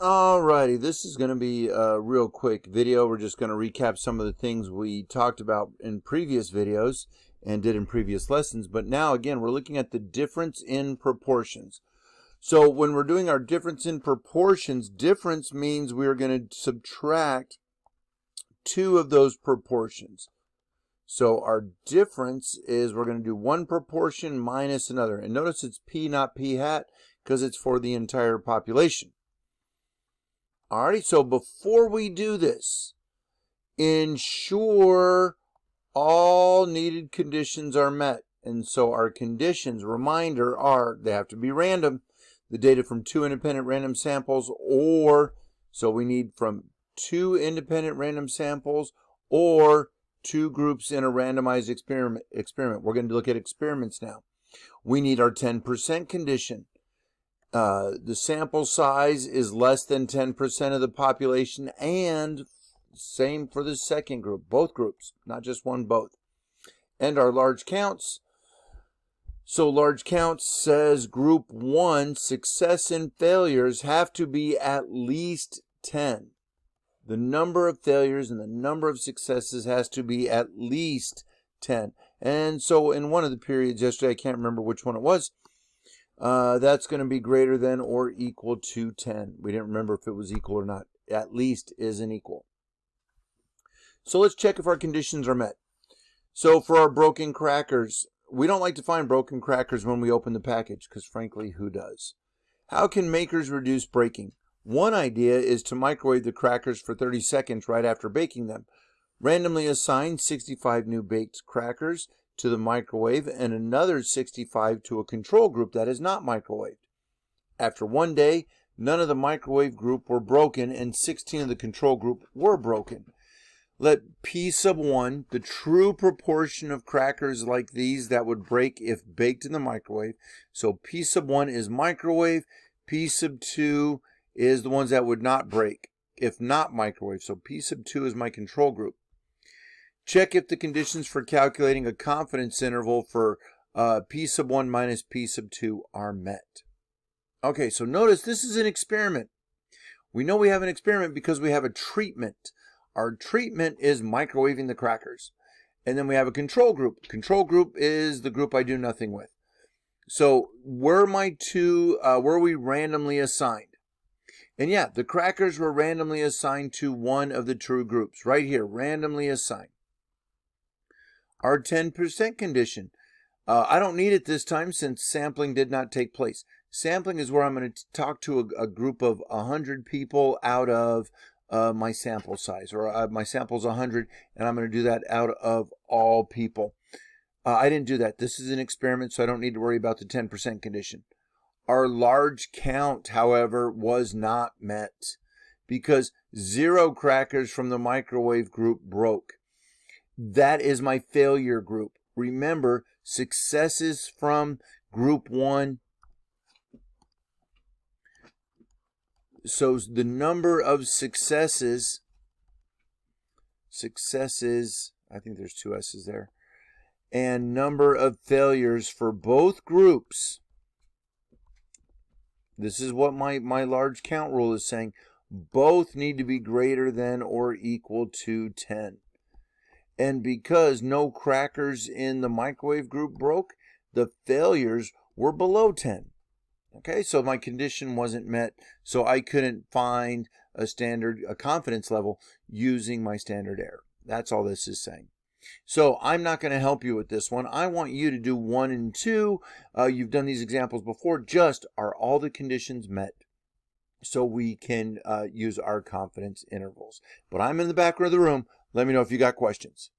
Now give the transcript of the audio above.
Alrighty, this is going to be a real quick video. We're just going to recap some of the things we talked about in previous videos and did in previous lessons. But now, again, we're looking at the difference in proportions. So when we're doing our difference in proportions, difference means we're going to subtract two of those proportions. So our difference is we're going to do one proportion minus another. And notice it's p, not p hat, because it's for the entire population. Alrighty, so before we do this, ensure all needed conditions are met. And so our conditions, reminder, are they have to be random, the data from two independent random samples, or, so we need from two independent random samples, or two groups in a randomized experiment. We're going to look at experiments now. We need our 10% condition. The sample size is less than 10% of the population, and same for the second group, both groups, not just one, both. And our large counts. So large counts says group 1, success and failures have to be at least 10. The number of failures and the number of successes has to be at least 10. And so in one of the periods yesterday, I can't remember which one it was, that's going to be greater than or equal to 10. We didn't remember if it was equal or not. At least isn't equal. So let's check if our conditions are met. So for our broken crackers, we don't like to find broken crackers when we open the package, because frankly, who does? How can makers reduce breaking? One idea is to microwave the crackers for 30 seconds right after baking them. Randomly assign 65 new baked crackers to the microwave and another 65 to a control group that is not microwaved. After one day, none of the microwave group were broken and 16 of the control group were broken. Let P sub 1, the true proportion of crackers like these that would break if baked in the microwave. So P sub 1 is microwave, P sub 2 is the ones that would not break if not microwave. So P sub 2 is my control group. Check if the conditions for calculating a confidence interval for P sub 1 minus P sub 2 are met. Okay, so notice this is an experiment. We know we have an experiment because we have a treatment. Our treatment is microwaving the crackers. And then we have a control group. Control group is the group I do nothing with. So were we randomly assigned? And yeah, the crackers were randomly assigned to one of the true groups. Right here, randomly assigned. Our 10% condition. I don't need it this time since sampling did not take place. Sampling is where I'm going to talk to a group of 100 people out of my sample size, or my sample is 100, and I'm going to do that out of all people. I didn't do that. This is an experiment, so I don't need to worry about the 10% condition. Our large count, however, was not met because 0 crackers from the microwave group broke. That is my failure group. Remember, successes from group 1. So the number of successes, I think there's 2 S's there, and number of failures for both groups. This is what my large count rule is saying. Both need to be greater than or equal to 10. And because no crackers in the microwave group broke, the failures were below 10. Okay, so my condition wasn't met, so I couldn't find a confidence level using my standard error. That's all this is saying. So I'm not going to help you with this one. I want you to do 1 and 2. You've done these examples before. Just are all the conditions met so we can use our confidence intervals. But I'm in the back of the room. Let me know if you got questions.